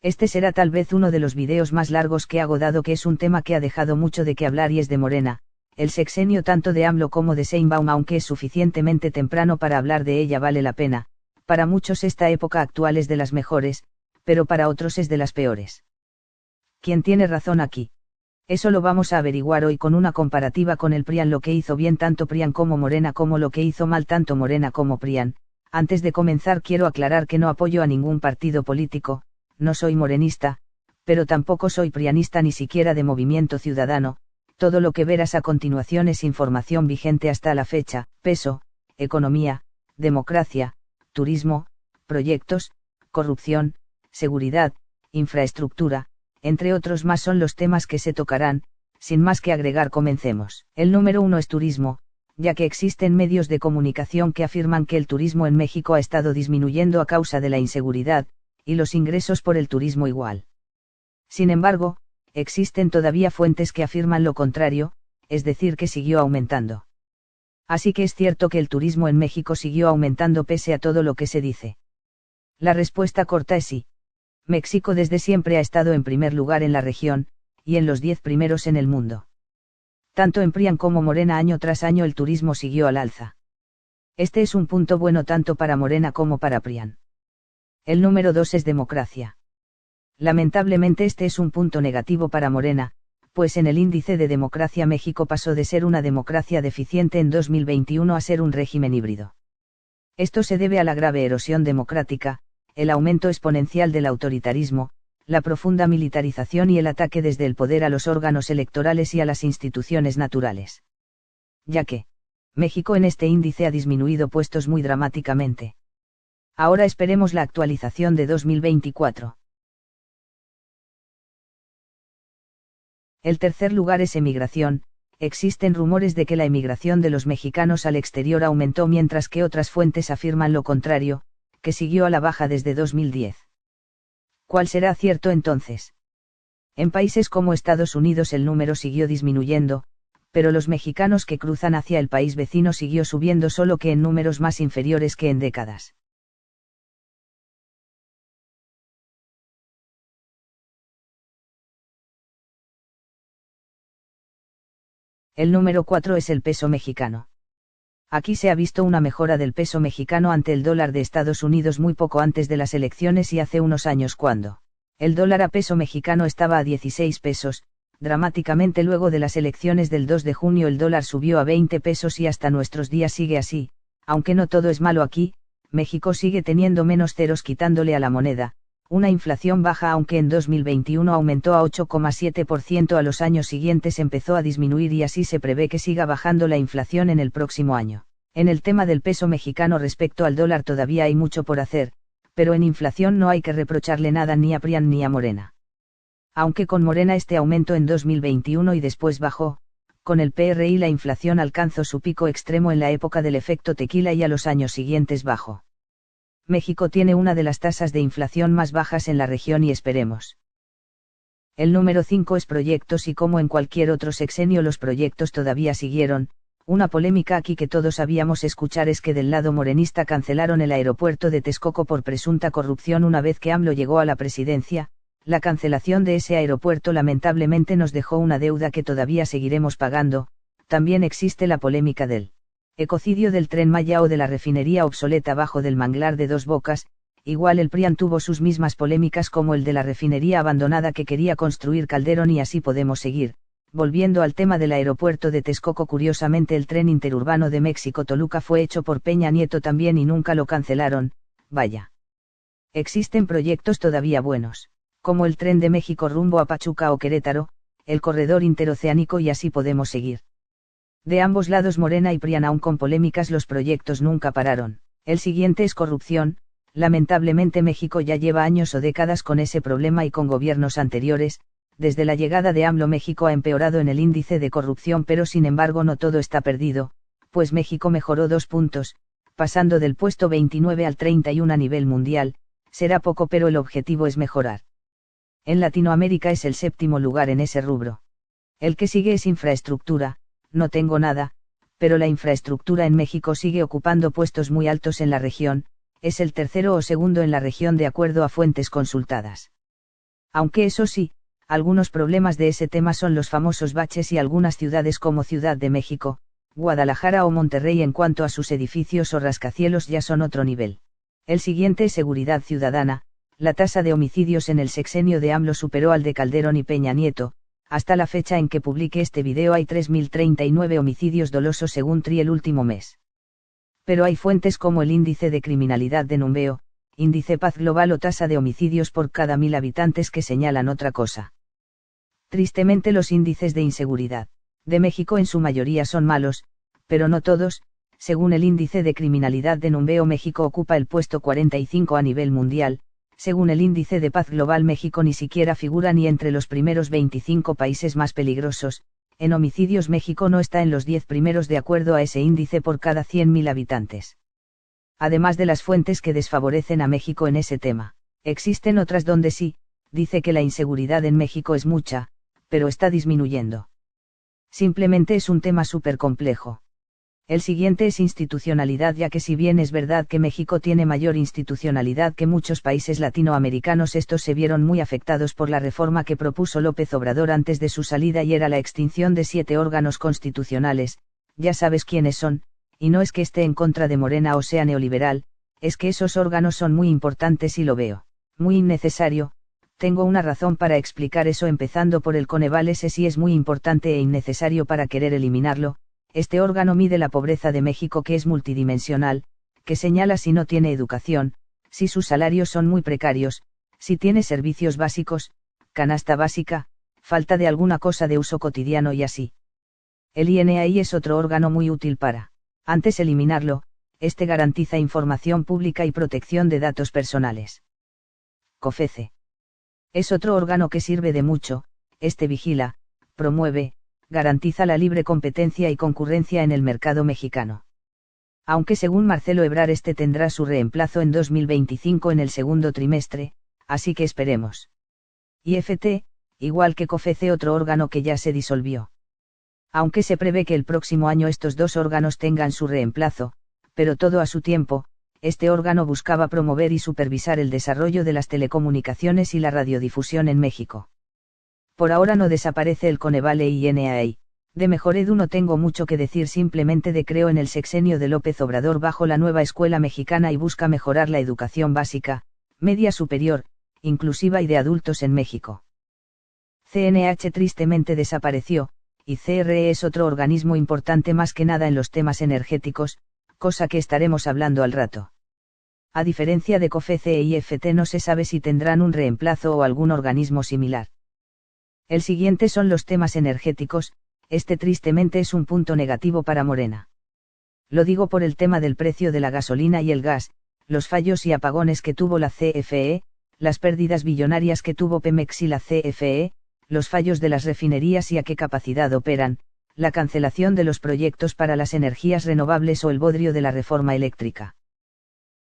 Este será tal vez uno de los videos más largos que hago, dado que es un tema que ha dejado mucho de qué hablar y es de Morena, el sexenio tanto de AMLO como de Sheinbaum, aunque es suficientemente temprano para hablar de ella. Vale la pena. Para muchos esta época actual es de las mejores, pero para otros es de las peores. ¿Quién tiene razón aquí? Eso lo vamos a averiguar hoy con una comparativa con el PRIAN, lo que hizo bien tanto PRIAN como Morena, como lo que hizo mal tanto Morena como PRIAN. Antes de comenzar quiero aclarar que no apoyo a ningún partido político, no soy morenista, pero tampoco soy prianista ni siquiera de Movimiento Ciudadano. Todo lo que verás a continuación es información vigente hasta la fecha: peso, economía, democracia, turismo, proyectos, corrupción, seguridad, infraestructura, entre otros más son los temas que se tocarán. Sin más que agregar, comencemos. El número 1 es turismo, ya que existen medios de comunicación que afirman que el turismo en México ha estado disminuyendo a causa de la inseguridad, y los ingresos por el turismo igual. Sin embargo, existen todavía fuentes que afirman lo contrario, es decir, que siguió aumentando. Así que es cierto que el turismo en México siguió aumentando pese a todo lo que se dice. La respuesta corta es sí. México desde siempre ha estado en primer lugar en la región, y en los 10 primeros en el mundo. Tanto en PRIAN como Morena año tras año el turismo siguió al alza. Este es un punto bueno tanto para Morena como para PRIAN. El número 2 es democracia. Lamentablemente este es un punto negativo para Morena, pues en el índice de democracia México pasó de ser una democracia deficiente en 2021 a ser un régimen híbrido. Esto se debe a la grave erosión democrática, el aumento exponencial del autoritarismo, la profunda militarización y el ataque desde el poder a los órganos electorales y a las instituciones naturales. Ya que México en este índice ha disminuido puestos muy dramáticamente. Ahora esperemos la actualización de 2024. El tercer lugar es emigración. Existen rumores de que la emigración de los mexicanos al exterior aumentó, mientras que otras fuentes afirman lo contrario, que siguió a la baja desde 2010. ¿Cuál será cierto entonces? En países como Estados Unidos el número siguió disminuyendo, pero los mexicanos que cruzan hacia el país vecino siguió subiendo, solo que en números más inferiores que en décadas. El número 4 es el peso mexicano. Aquí se ha visto una mejora del peso mexicano ante el dólar de Estados Unidos muy poco antes de las elecciones y hace unos años, cuando el dólar a peso mexicano estaba a 16 pesos, dramáticamente luego de las elecciones del 2 de junio el dólar subió a 20 pesos y hasta nuestros días sigue así. Aunque no todo es malo aquí, México sigue teniendo menos ceros quitándole a la moneda, una inflación baja, aunque en 2021 aumentó a 8,7%, a los años siguientes empezó a disminuir y así se prevé que siga bajando la inflación en el próximo año. En el tema del peso mexicano respecto al dólar todavía hay mucho por hacer, pero en inflación no hay que reprocharle nada ni a PRIAN ni a Morena. Aunque con Morena este aumento en 2021 y después bajó, con el PRI la inflación alcanzó su pico extremo en la época del efecto tequila y a los años siguientes bajó. México tiene una de las tasas de inflación más bajas en la región y esperemos. El número 5 es proyectos, y como en cualquier otro sexenio los proyectos todavía siguieron. Una polémica aquí que todos sabíamos escuchar es que del lado morenista cancelaron el aeropuerto de Texcoco por presunta corrupción una vez que AMLO llegó a la presidencia. La cancelación de ese aeropuerto lamentablemente nos dejó una deuda que todavía seguiremos pagando. También existe la polémica del ecocidio del Tren Maya o de la refinería obsoleta bajo del manglar de Dos Bocas. Igual el PRIAN tuvo sus mismas polémicas como el de la refinería abandonada que quería construir Calderón, y así podemos seguir. Volviendo al tema del aeropuerto de Texcoco, curiosamente el tren interurbano de México-Toluca fue hecho por Peña Nieto también y nunca lo cancelaron. Vaya. Existen proyectos todavía buenos, como el tren de México rumbo a Pachuca o Querétaro, el corredor interoceánico, y así podemos seguir. De ambos lados, Morena y PRIAN, aun con polémicas, los proyectos nunca pararon. El siguiente es corrupción. Lamentablemente México ya lleva años o décadas con ese problema y con gobiernos anteriores. Desde la llegada de AMLO México ha empeorado en el índice de corrupción, pero sin embargo no todo está perdido, pues México mejoró 2 puntos, pasando del puesto 29 al 31 a nivel mundial. Será poco, pero el objetivo es mejorar. En Latinoamérica es el 7º lugar en ese rubro. El que sigue es infraestructura. No tengo nada, pero la infraestructura en México sigue ocupando puestos muy altos en la región. Es el tercero o segundo en la región de acuerdo a fuentes consultadas. Aunque eso sí, algunos problemas de ese tema son los famosos baches y algunas ciudades como Ciudad de México, Guadalajara o Monterrey en cuanto a sus edificios o rascacielos ya son otro nivel. El siguiente es seguridad ciudadana. La tasa de homicidios en el sexenio de AMLO superó al de Calderón y Peña Nieto. Hasta la fecha en que publique este video hay 3.039 homicidios dolosos según TRI el último mes. Pero hay fuentes como el índice de criminalidad de Numbeo, índice Paz Global o tasa de homicidios por cada 1000 habitantes que señalan otra cosa. Tristemente los índices de inseguridad de México en su mayoría son malos, pero no todos. Según el índice de criminalidad de Numbeo, México ocupa el puesto 45 a nivel mundial. Según el índice de Paz Global, México ni siquiera figura ni entre los primeros 25 países más peligrosos. En homicidios, México no está en los 10 primeros de acuerdo a ese índice por cada 100.000 habitantes. Además de las fuentes que desfavorecen a México en ese tema, existen otras donde sí, dice que la inseguridad en México es mucha, pero está disminuyendo. Simplemente es un tema súper complejo. El siguiente es institucionalidad, ya que si bien es verdad que México tiene mayor institucionalidad que muchos países latinoamericanos, estos se vieron muy afectados por la reforma que propuso López Obrador antes de su salida y era la extinción de 7 órganos constitucionales, ya sabes quiénes son, y no es que esté en contra de Morena o sea neoliberal, es que esos órganos son muy importantes y lo veo muy innecesario. Tengo una razón para explicar eso, empezando por el Coneval. Ese sí es muy importante e innecesario para querer eliminarlo. Este órgano mide la pobreza de México, que es multidimensional, que señala si no tiene educación, si sus salarios son muy precarios, si tiene servicios básicos, canasta básica, falta de alguna cosa de uso cotidiano y así. El INAI es otro órgano muy útil para, antes eliminarlo, este garantiza información pública y protección de datos personales. COFECE. Es otro órgano que sirve de mucho, este vigila, promueve, garantiza la libre competencia y concurrencia en el mercado mexicano. Aunque según Marcelo Ebrard este tendrá su reemplazo en 2025 en el segundo trimestre, así que esperemos. IFT, igual que COFECE, otro órgano que ya se disolvió. Aunque se prevé que el próximo año estos dos órganos tengan su reemplazo, pero todo a su tiempo. Este órgano buscaba promover y supervisar el desarrollo de las telecomunicaciones y la radiodifusión en México. Por ahora no desaparece el Coneval e INAI. De Mejoredu no tengo mucho que decir, simplemente creo en el sexenio de López Obrador bajo la nueva escuela mexicana y busca mejorar la educación básica, media superior, inclusiva y de adultos en México. CNH tristemente desapareció, y CRE es otro organismo importante más que nada en los temas energéticos, cosa que estaremos hablando al rato. A diferencia de COFECE e IFT, no se sabe si tendrán un reemplazo o algún organismo similar. El siguiente son los temas energéticos. Este tristemente es un punto negativo para Morena. Lo digo por el tema del precio de la gasolina y el gas, los fallos y apagones que tuvo la CFE, las pérdidas billonarias que tuvo Pemex y la CFE, los fallos de las refinerías y a qué capacidad operan, la cancelación de los proyectos para las energías renovables o el bodrio de la reforma eléctrica.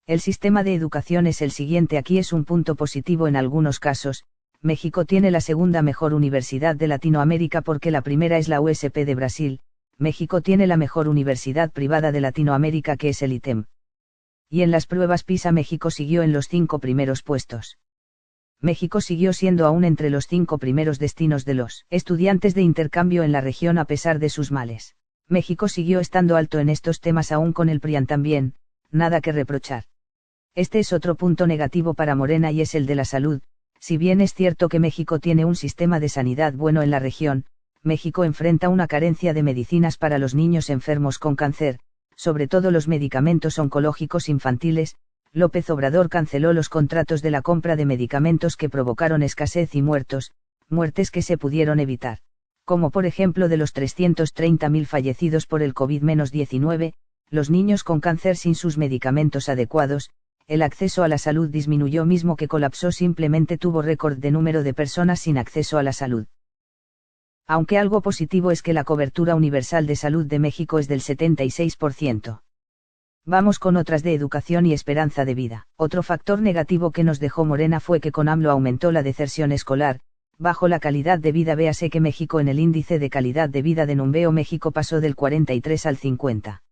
El sistema de educación es el siguiente. Aquí es un punto positivo en algunos casos. México tiene la segunda mejor universidad de Latinoamérica porque la primera es la USP de Brasil. México tiene la mejor universidad privada de Latinoamérica, que es el ITEM. Y en las pruebas PISA México siguió en los 5 primeros puestos. México siguió siendo aún entre los 5 primeros destinos de los estudiantes de intercambio en la región a pesar de sus males. México siguió estando alto en estos temas aún con el PRIAN también, nada que reprochar. Este es otro punto negativo para Morena y es el de la salud. Si bien es cierto que México tiene un sistema de sanidad bueno en la región, México enfrenta una carencia de medicinas para los niños enfermos con cáncer, sobre todo los medicamentos oncológicos infantiles. López Obrador canceló los contratos de la compra de medicamentos que provocaron escasez y muertes que se pudieron evitar, como por ejemplo de los 330.000 fallecidos por el COVID-19, los niños con cáncer sin sus medicamentos adecuados. El acceso a la salud disminuyó, mismo que colapsó, simplemente tuvo récord de número de personas sin acceso a la salud. Aunque algo positivo es que la cobertura universal de salud de México es del 76%. Vamos con otras de educación y esperanza de vida. Otro factor negativo que nos dejó Morena fue que con AMLO aumentó la deserción escolar. Bajo la calidad de vida, véase que México en el índice de calidad de vida de Numbeo México pasó del 43 al 50.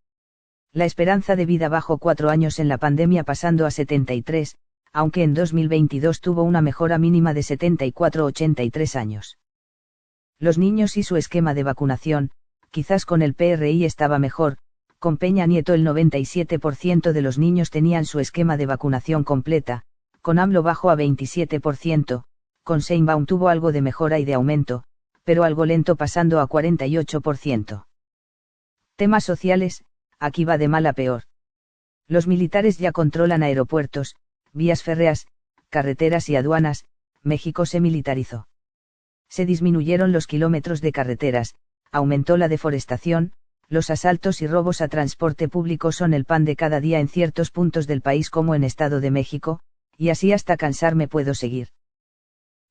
La esperanza de vida bajó 4 años en la pandemia pasando a 73, aunque en 2022 tuvo una mejora mínima de 74-83 años. Los niños y su esquema de vacunación, quizás con el PRI estaba mejor. Con Peña Nieto el 97% de los niños tenían su esquema de vacunación completa, con AMLO bajó a 27%, con Sheinbaum tuvo algo de mejora y de aumento, pero algo lento pasando a 48%. Temas sociales, aquí va de mal a peor. Los militares ya controlan aeropuertos, vías férreas, carreteras y aduanas. México se militarizó. Se disminuyeron los kilómetros de carreteras, aumentó la deforestación. Los asaltos y robos a transporte público son el pan de cada día en ciertos puntos del país como en Estado de México, y así hasta cansarme puedo seguir.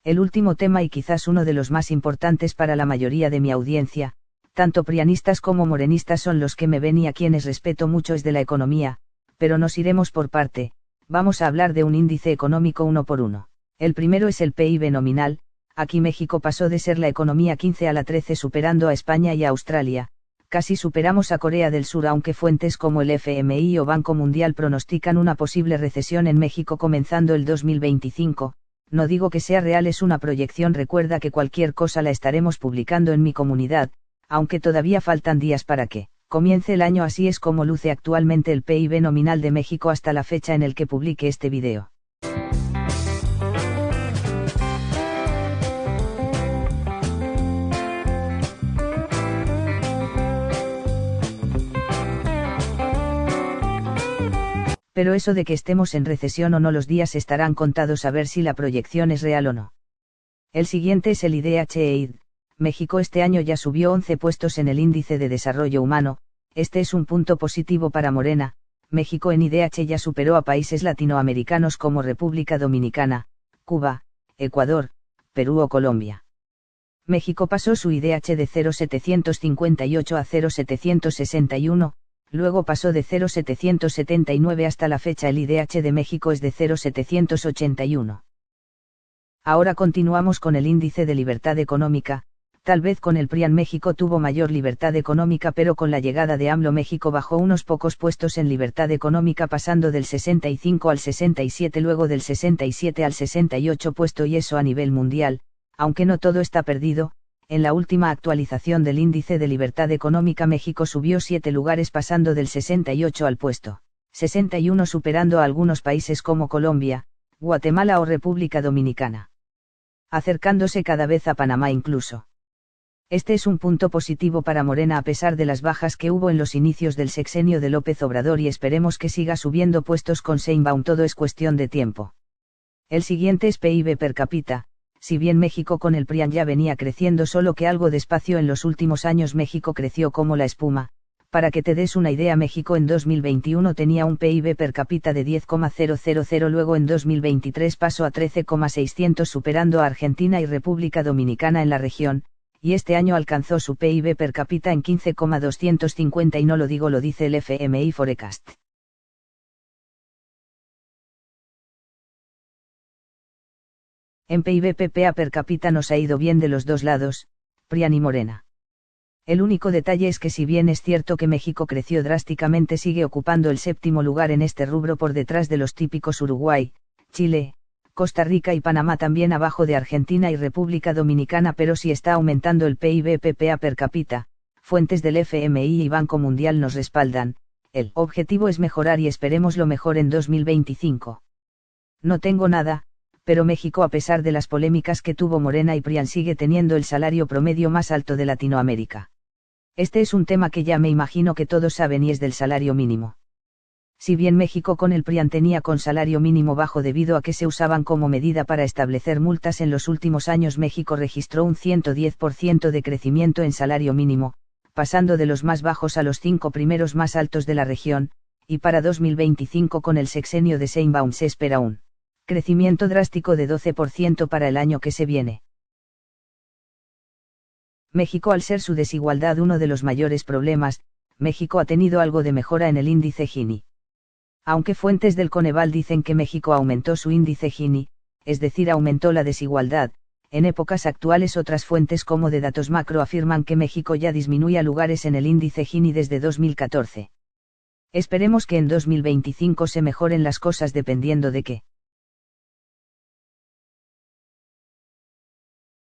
El último tema y quizás uno de los más importantes para la mayoría de mi audiencia, tanto prianistas como morenistas son los que me ven y a quienes respeto mucho, es de la economía, pero nos iremos por parte, vamos a hablar de un índice económico uno por uno. El primero es el PIB nominal. Aquí México pasó de ser la economía 15 a la 13 superando a España y a Australia. Casi superamos a Corea del Sur, aunque fuentes como el FMI o Banco Mundial pronostican una posible recesión en México comenzando el 2025, no digo que sea real, es una proyección. Recuerda que cualquier cosa la estaremos publicando en mi comunidad, aunque todavía faltan días para que comience el año. Así es como luce actualmente el PIB nominal de México hasta la fecha en el que publique este video. Pero eso de que estemos en recesión o no, los días estarán contados a ver si la proyección es real o no. El siguiente es el IDH-EID. México este año ya subió 11 puestos en el índice de desarrollo humano. Este es un punto positivo para Morena. México en IDH ya superó a países latinoamericanos como República Dominicana, Cuba, Ecuador, Perú o Colombia. México pasó su IDH de 0,758 a 0,761, luego pasó de 0,779 hasta la fecha el IDH de México es de 0,781. Ahora continuamos con el índice de libertad económica. Tal vez con el PRIAN México tuvo mayor libertad económica, pero con la llegada de AMLO México bajó unos pocos puestos en libertad económica, pasando del 65 al 67, luego del 67 al 68 puesto, y eso a nivel mundial. Aunque no todo está perdido, en la última actualización del índice de libertad económica México subió 7 lugares, pasando del 68 al puesto 61, superando a algunos países como Colombia, Guatemala o República Dominicana, acercándose cada vez a Panamá incluso. Este es un punto positivo para Morena a pesar de las bajas que hubo en los inicios del sexenio de López Obrador, y esperemos que siga subiendo puestos con Sheinbaum, todo es cuestión de tiempo. El siguiente es PIB per cápita. Si bien México con el PRIAN ya venía creciendo, solo que algo despacio, en los últimos años México creció como la espuma. Para que te des una idea, México en 2021 tenía un PIB per cápita de 10,000, luego en 2023 pasó a 13,600 superando a Argentina y República Dominicana en la región, y este año alcanzó su PIB per cápita en 15,250, y no lo digo, lo dice el FMI Forecast. En PIB PPA per cápita nos ha ido bien de los dos lados, PRIAN y Morena. El único detalle es que si bien es cierto que México creció drásticamente, sigue ocupando el séptimo lugar en este rubro por detrás de los típicos Uruguay, Chile, Costa Rica y Panamá, también abajo de Argentina y República Dominicana, pero sí está aumentando el PIB PPA per cápita. Fuentes del FMI y Banco Mundial nos respaldan. El objetivo es mejorar y esperemos lo mejor en 2025. No tengo nada, pero México, a pesar de las polémicas que tuvo Morena y PRIAN, sigue teniendo el salario promedio más alto de Latinoamérica. Este es un tema que ya me imagino que todos saben, y es del salario mínimo. Si bien México con el PRIAN tenía con salario mínimo bajo debido a que se usaban como medida para establecer multas, en los últimos años México registró un 110% de crecimiento en salario mínimo, pasando de los más bajos a los 5 primeros más altos de la región, y para 2025 con el sexenio de Sheinbaum se espera un crecimiento drástico de 12% para el año que se viene. México, al ser su desigualdad uno de los mayores problemas, México ha tenido algo de mejora en el índice Gini. Aunque fuentes del Coneval dicen que México aumentó su índice Gini, es decir, aumentó la desigualdad, en épocas actuales otras fuentes como de Datos Macro afirman que México ya disminuye lugares en el índice Gini desde 2014. Esperemos que en 2025 se mejoren las cosas, dependiendo de qué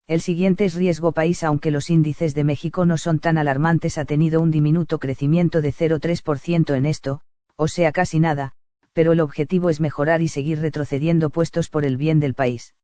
El siguiente es riesgo país. Aunque los índices de México no son tan alarmantes, ha tenido un diminuto crecimiento de 0,3% en esto, o sea casi nada, pero el objetivo es mejorar y seguir retrocediendo puestos por el bien del país.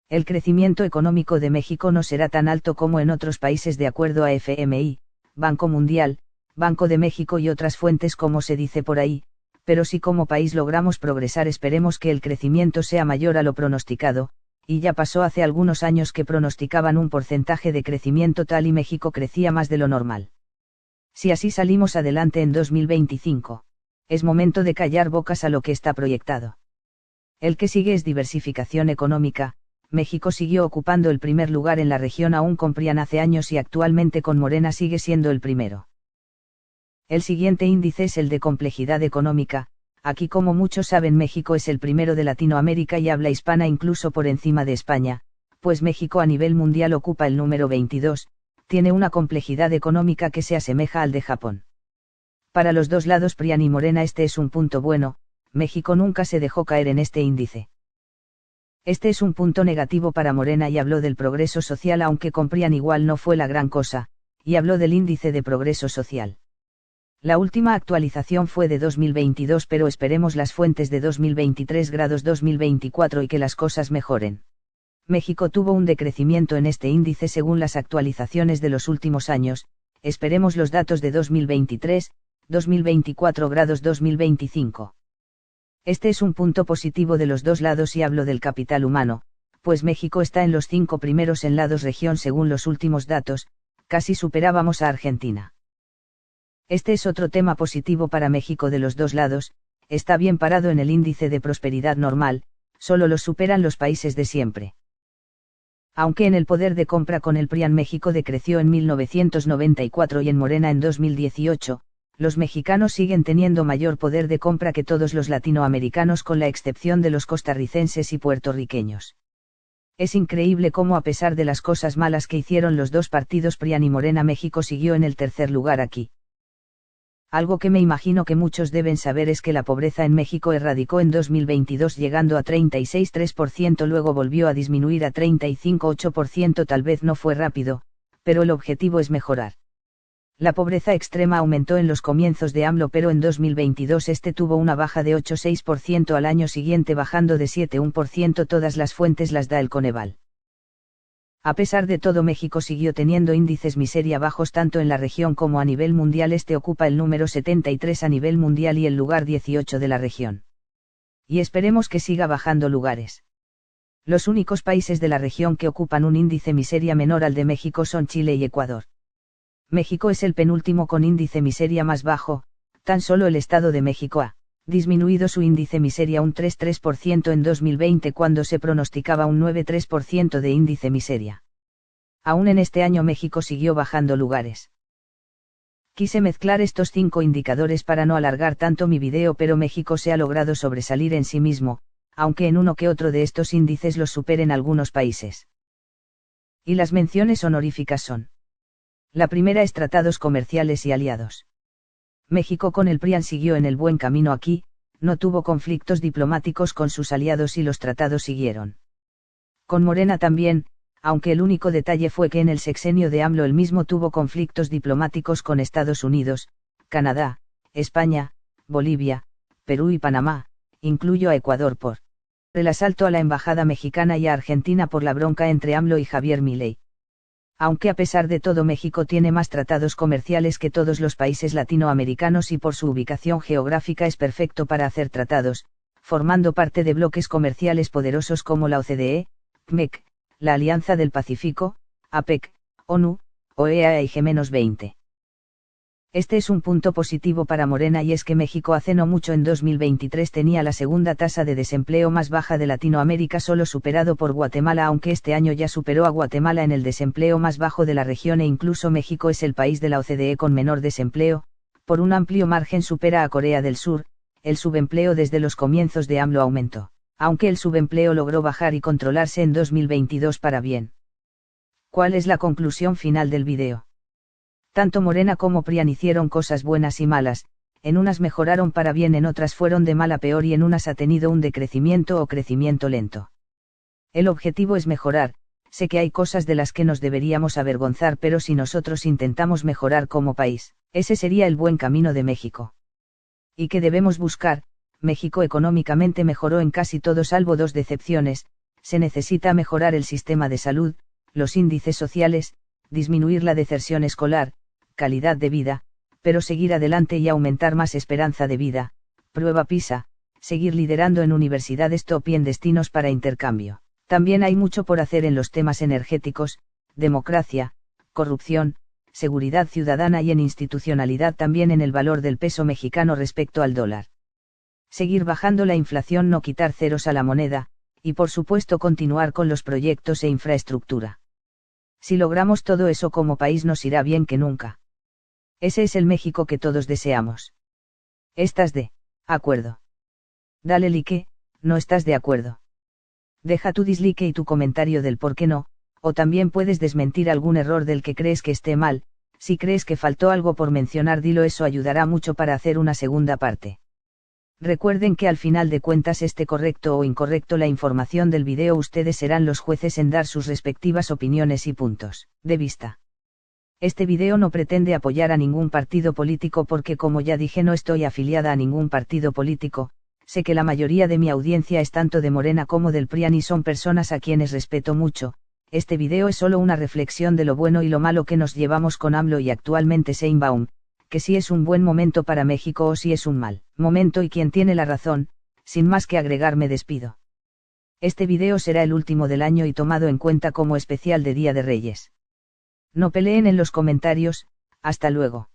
El crecimiento económico de México no será tan alto como en otros países de acuerdo a FMI, Banco Mundial, Banco de México y otras fuentes como se dice por ahí, pero si como país logramos progresar esperemos que el crecimiento sea mayor a lo pronosticado, y ya pasó hace algunos años que pronosticaban un porcentaje de crecimiento tal y México crecía más de lo normal. Si así salimos adelante en 2025, es momento de callar bocas a lo que está proyectado. El que sigue es diversificación económica. México siguió ocupando el primer lugar en la región aún con PRIAN hace años y actualmente con Morena sigue siendo el primero. El siguiente índice es el de complejidad económica. Aquí como muchos saben México es el primero de Latinoamérica y habla hispana incluso por encima de España, pues México a nivel mundial ocupa el número 22, tiene una complejidad económica que se asemeja al de Japón. Para los dos lados PRIAN y Morena este es un punto bueno, México nunca se dejó caer en este índice. Este es un punto negativo para Morena y habló del progreso social aunque con PRIAN igual no fue la gran cosa, y habló del índice de progreso social. La última actualización fue de 2022 pero esperemos las fuentes de 2023 grados 2024 y que las cosas mejoren. México tuvo un decrecimiento en este índice según las actualizaciones de los últimos años, esperemos los datos de 2023, 2024 grados 2025. Este es un punto positivo de los dos lados y hablo del capital humano, pues México está en los 5 primeros en lados región según los últimos datos, casi superábamos a Argentina. Este es otro tema positivo para México de los dos lados, está bien parado en el índice de prosperidad normal, solo los superan los países de siempre. Aunque en el poder de compra con el PRIAN México decreció en 1994 y en Morena en 2018, los mexicanos siguen teniendo mayor poder de compra que todos los latinoamericanos con la excepción de los costarricenses y puertorriqueños. Es increíble cómo a pesar de las cosas malas que hicieron los dos partidos PRIAN y Morena México siguió en el tercer lugar aquí. Algo que me imagino que muchos deben saber es que la pobreza en México erradicó en 2022 llegando a 36,3%, luego volvió a disminuir a 35,8%, tal vez no fue rápido, pero el objetivo es mejorar. La pobreza extrema aumentó en los comienzos de AMLO pero en 2022 este tuvo una baja de 8,6% al año siguiente bajando de 7,1%, todas las fuentes las da el Coneval. A pesar de todo México siguió teniendo índices miseria bajos tanto en la región como a nivel mundial, este ocupa el número 73 a nivel mundial y el lugar 18 de la región. Y esperemos que siga bajando lugares. Los únicos países de la región que ocupan un índice miseria menor al de México son Chile y Ecuador. México es el penúltimo con índice miseria más bajo, tan solo el Estado de México ha disminuido su índice miseria un 3,3% en 2020 cuando se pronosticaba un 9,3% de índice miseria. Aún en este año México siguió bajando lugares. Quise mezclar estos 5 indicadores para no alargar tanto mi video, pero México se ha logrado sobresalir en sí mismo, aunque en uno que otro de estos índices los superen algunos países. Y las menciones honoríficas son: la primera es tratados comerciales y aliados. México con el PRIAN siguió en el buen camino aquí, no tuvo conflictos diplomáticos con sus aliados y los tratados siguieron. Con Morena también, aunque el único detalle fue que en el sexenio de AMLO él mismo tuvo conflictos diplomáticos con Estados Unidos, Canadá, España, Bolivia, Perú y Panamá, incluyo a Ecuador por el asalto a la embajada mexicana y a Argentina por la bronca entre AMLO y Javier Milei. Aunque a pesar de todo México tiene más tratados comerciales que todos los países latinoamericanos y por su ubicación geográfica es perfecto para hacer tratados, formando parte de bloques comerciales poderosos como la OCDE, CMEC, la Alianza del Pacífico, APEC, ONU, OEA y G-20. Este es un punto positivo para Morena y es que México hace no mucho en 2023 tenía la segunda tasa de desempleo más baja de Latinoamérica, solo superado por Guatemala, aunque este año ya superó a Guatemala en el desempleo más bajo de la región e incluso México es el país de la OCDE con menor desempleo, por un amplio margen supera a Corea del Sur. El subempleo desde los comienzos de AMLO aumentó, aunque el subempleo logró bajar y controlarse en 2022 para bien. ¿Cuál es la conclusión final del video? Tanto Morena como PRIAN hicieron cosas buenas y malas, en unas mejoraron para bien, en otras fueron de mal a peor y en unas ha tenido un decrecimiento o crecimiento lento. El objetivo es mejorar. Sé que hay cosas de las que nos deberíamos avergonzar, pero si nosotros intentamos mejorar como país, ese sería el buen camino de México. ¿Y qué debemos buscar? México económicamente mejoró en casi todo salvo dos decepciones. Se necesita mejorar el sistema de salud, los índices sociales, disminuir la deserción escolar, calidad de vida, pero seguir adelante y aumentar más esperanza de vida, prueba PISA, seguir liderando en universidades top y en destinos para intercambio. También hay mucho por hacer en los temas energéticos, democracia, corrupción, seguridad ciudadana y en institucionalidad, también en el valor del peso mexicano respecto al dólar. Seguir bajando la inflación, no quitar ceros a la moneda, y por supuesto continuar con los proyectos e infraestructura. Si logramos todo eso como país nos irá bien que nunca. Ese es el México que todos deseamos. ¿Estás de acuerdo? Dale like, no estás de acuerdo. Deja tu dislike y tu comentario del por qué no, o también puedes desmentir algún error del que crees que esté mal. Si crees que faltó algo por mencionar, dilo, eso ayudará mucho para hacer una segunda parte. Recuerden que al final de cuentas, esté correcto o incorrecto la información del video, ustedes serán los jueces en dar sus respectivas opiniones y puntos de vista. Este video no pretende apoyar a ningún partido político porque, como ya dije, no estoy afiliada a ningún partido político. Sé que la mayoría de mi audiencia es tanto de Morena como del PRI y son personas a quienes respeto mucho. Este video es solo una reflexión de lo bueno y lo malo que nos llevamos con AMLO y actualmente Sheinbaum, que si es un buen momento para México o si es un mal momento y quién tiene la razón. Sin más que agregar, me despido. Este video será el último del año y tomado en cuenta como especial de Día de Reyes. No peleen en los comentarios. Hasta luego.